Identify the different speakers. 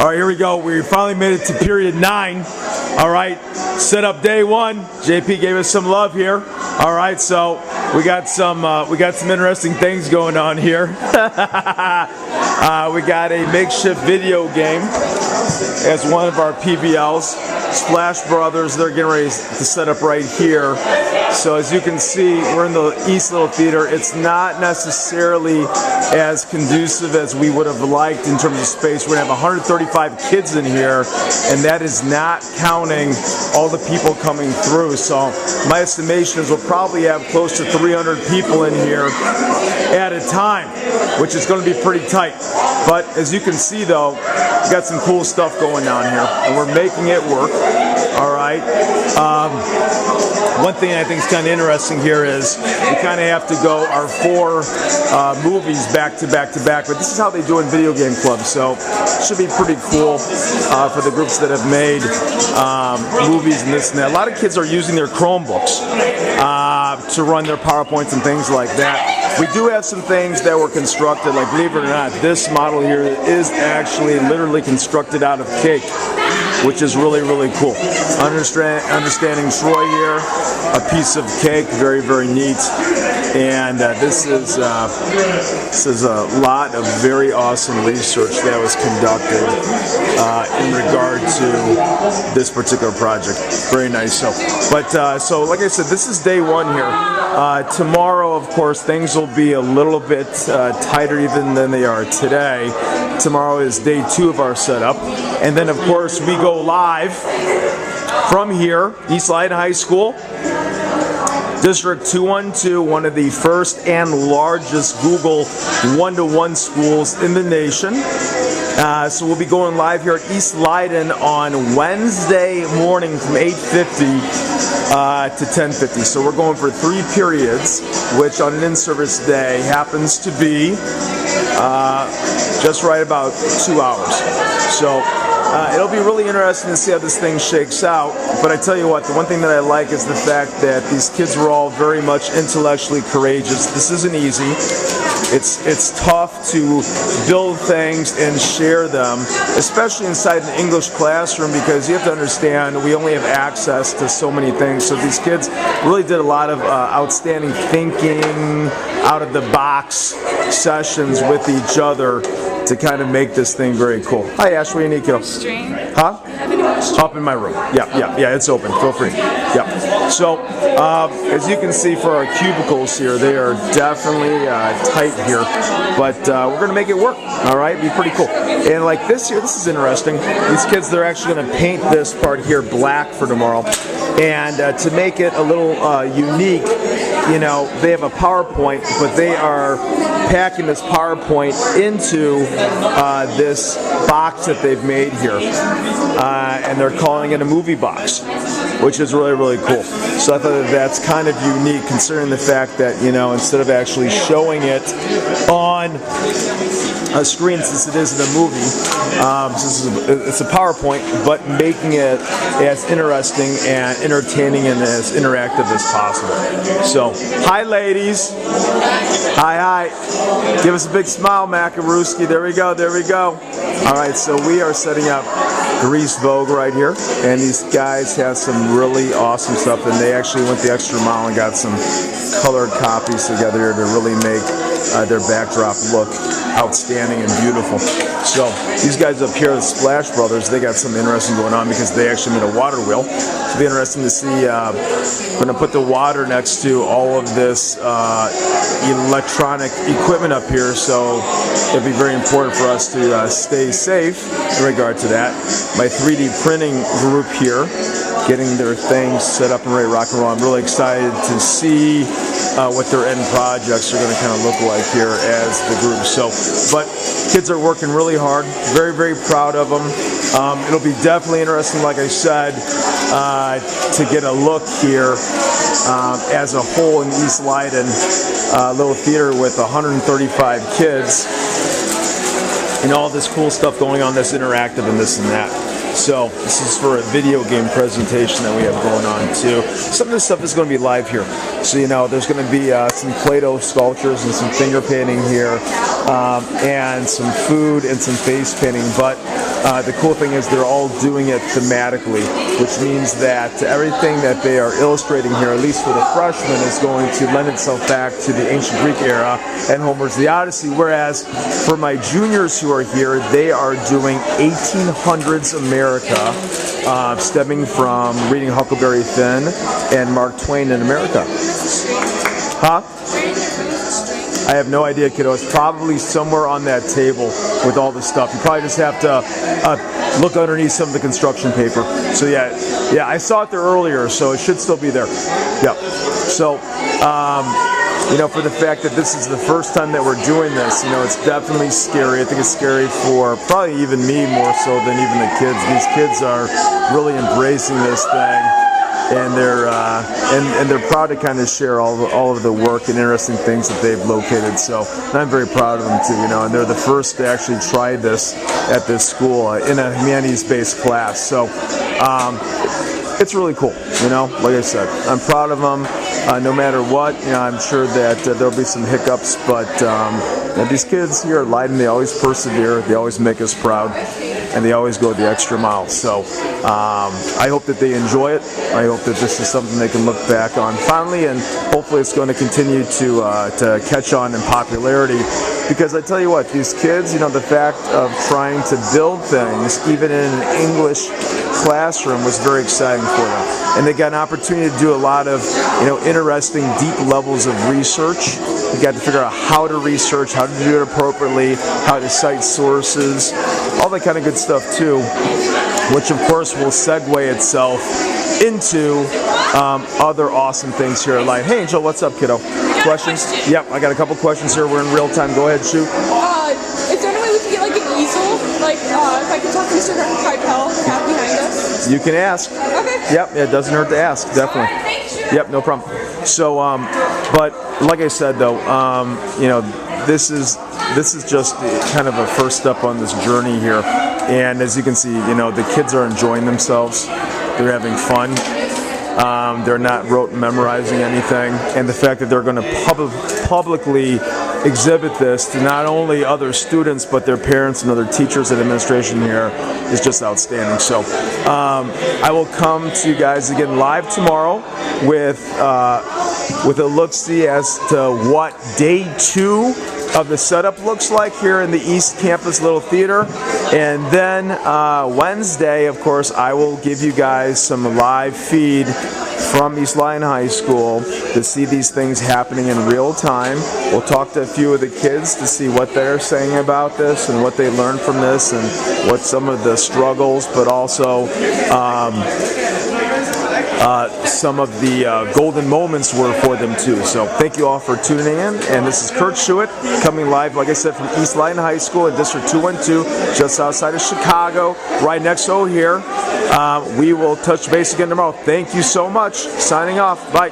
Speaker 1: All right, here we go. We finally made it to period 9. All right, set up day 1. JP gave us some love here. All right, so we got some interesting things going on here. We got a makeshift video game as one of our PBLs. Splash Brothers, they're getting ready to set up right here. So as you can see, we're in the East Little Theater. It's not necessarily as conducive as we would have liked in terms of space. We're going to have 135 kids in here, and that is not counting all the people coming through. So my estimation is we'll probably have close to 300 people in here at a time, which is going to be pretty tight. But as you can see though, we got some cool stuff going on here, and we're making it work. All right. One thing I think is kind of interesting here is we kind of have to go our 4 movies back to back to back, but this is how they do in video game clubs, so it should be pretty cool for the groups that have made movies and this and that. A lot of kids are using their Chromebooks to run their PowerPoints and things like that. We do have some things that were constructed, like believe it or not, this model here is actually literally constructed out of cake, which is really, really cool. Understanding Troy here, a piece of cake, very, very neat. And this is a lot of very awesome research that was conducted in regard to this particular project. Very nice. So like I said, this is day 1 here. Tomorrow, of course, things will be a little bit tighter even than they are today. Tomorrow is day 2 of our setup. And then, of course, we go live from here, East Leyden High School, District 212, one of the first and largest Google one-to-one schools in the nation. So we'll be going live here at East Leyden on Wednesday morning from 8:50 to 10:50. So we're going for 3 periods, which on an in-service day happens to be just right about 2 hours. So it'll be really interesting to see how this thing shakes out. But I tell you what, the one thing that I like is the fact that these kids were all very much intellectually courageous. This isn't easy. It's tough to build things and share them, especially inside an English classroom, because you have to understand we only have access to so many things. So these kids really did a lot of outstanding thinking, out of the box sessions with each other to kind of make this thing very cool. Hi Ash, what do you need, kiddo?
Speaker 2: Strain.
Speaker 1: Huh?
Speaker 2: Have
Speaker 1: Up in my room. Yeah, it's open. Feel free. Yeah. So, as you can see for our cubicles here, they are definitely tight here, but we're going to make it work. All right, be pretty cool. And like this here, this is interesting. These kids, they're actually going to paint this part here black for tomorrow, and to make it a little unique, you know, they have a PowerPoint, but they are packing this PowerPoint into this box that they've made here, and they're calling it a movie box, which is really, really cool. So I thought that that's kind of unique, considering the fact that, you know, instead of actually showing it on a screen, since it is in a movie, it's a PowerPoint, but making it as interesting and entertaining and as interactive as possible. So, hi ladies. Hi. Give us a big smile, Macaroosky. There we go. All right, so we are setting up Grease Vogue right here, and these guys have some really awesome stuff, and they actually went the extra mile and got some colored copies together here to really make their backdrop look outstanding and beautiful. So these guys up here, the Splash Brothers, they got something interesting going on because they actually made a water wheel. It'll be interesting to see. We're going to put the water next to all of this electronic equipment up here, so it'll be very important for us to stay safe in regard to that. My 3D printing group here, getting their things set up and ready to rock and roll. I'm really excited to see what their end projects are going to kind of look like here as the group. So, but kids are working really hard. Very, very proud of them. It'll be definitely interesting, like I said, to get a look here as a whole in East Leyden little theater with 135 kids and all this cool stuff going on that's interactive and this and that. So this is for a video game presentation that we have going on too. Some of this stuff is going to be live here. So, you know, there's going to be some Play-Doh sculptures and some finger painting here. and some food and some face painting. But the cool thing is they're all doing it thematically, which means that everything that they are illustrating here, at least for the freshmen, is going to lend itself back to the ancient Greek era and Homer's The Odyssey. Whereas for my juniors who are here, they are doing 1800s America, stemming from reading Huckleberry Finn and Mark Twain in America. Huh? I have no idea, kiddo. It's probably somewhere on that table with all the stuff. You probably just have to look underneath some of the construction paper. So yeah, I saw it there earlier, so it should still be there. Yeah. So, you know, for the fact that this is the first time that we're doing this, you know, it's definitely scary. I think it's scary for probably even me more so than even the kids. These kids are really embracing this thing. And they're proud to kind of share all of the work and interesting things that they've located. So and I'm very proud of them too, you know. And they're the first to actually try this at this school in a humanities-based class. So it's really cool, you know. Like I said, I'm proud of them. No matter what, you know, I'm sure that there'll be some hiccups, but these kids here at Leyden, they always persevere. They always make us proud. And they always go the extra mile. So I hope that they enjoy it. I hope that this is something they can look back on fondly, and hopefully it's going to continue to catch on in popularity. Because I tell you what, these kids, you know, the fact of trying to build things, even in an English classroom, was very exciting for them. And they got an opportunity to do a lot of, you know, interesting, deep levels of research. You got to figure out how to research, how to do it appropriately, how to cite sources, all that kind of good stuff too, which of course will segue itself into other awesome things here at Leyden. Hey Angel, what's up, kiddo? Questions? Yep, I got a couple questions here. We're in real time. Go ahead, shoot.
Speaker 2: Is there any way we can get like an easel? Like if I can talk to Mr. Kipel behind us?
Speaker 1: You can ask. Okay. Yep, it doesn't hurt to ask, definitely. Yep, no problem. So, but like I said though, you know, this is just kind of a first step on this journey here. And as you can see, you know, the kids are enjoying themselves. They're having fun. They're not rote memorizing anything. And the fact that they're going to publicly exhibit this to not only other students but their parents and other teachers and administration here is just outstanding. So I will come to you guys again live tomorrow with a look-see as to what day 2 of the setup looks like here in the East Campus Little Theater. And then Wednesday, of course, I will give you guys some live feed from East Leyden High School to see these things happening in real time. We'll talk to a few of the kids to see what they're saying about this and what they learned from this and what some of the struggles, but also some of the golden moments were for them too. So thank you all for tuning in. And this is Kurt Schuett coming live, like I said, from East Leyden High School in District 212, just outside of Chicago, right next to here. We will touch base again tomorrow. Thank you so much. Signing off. Bye.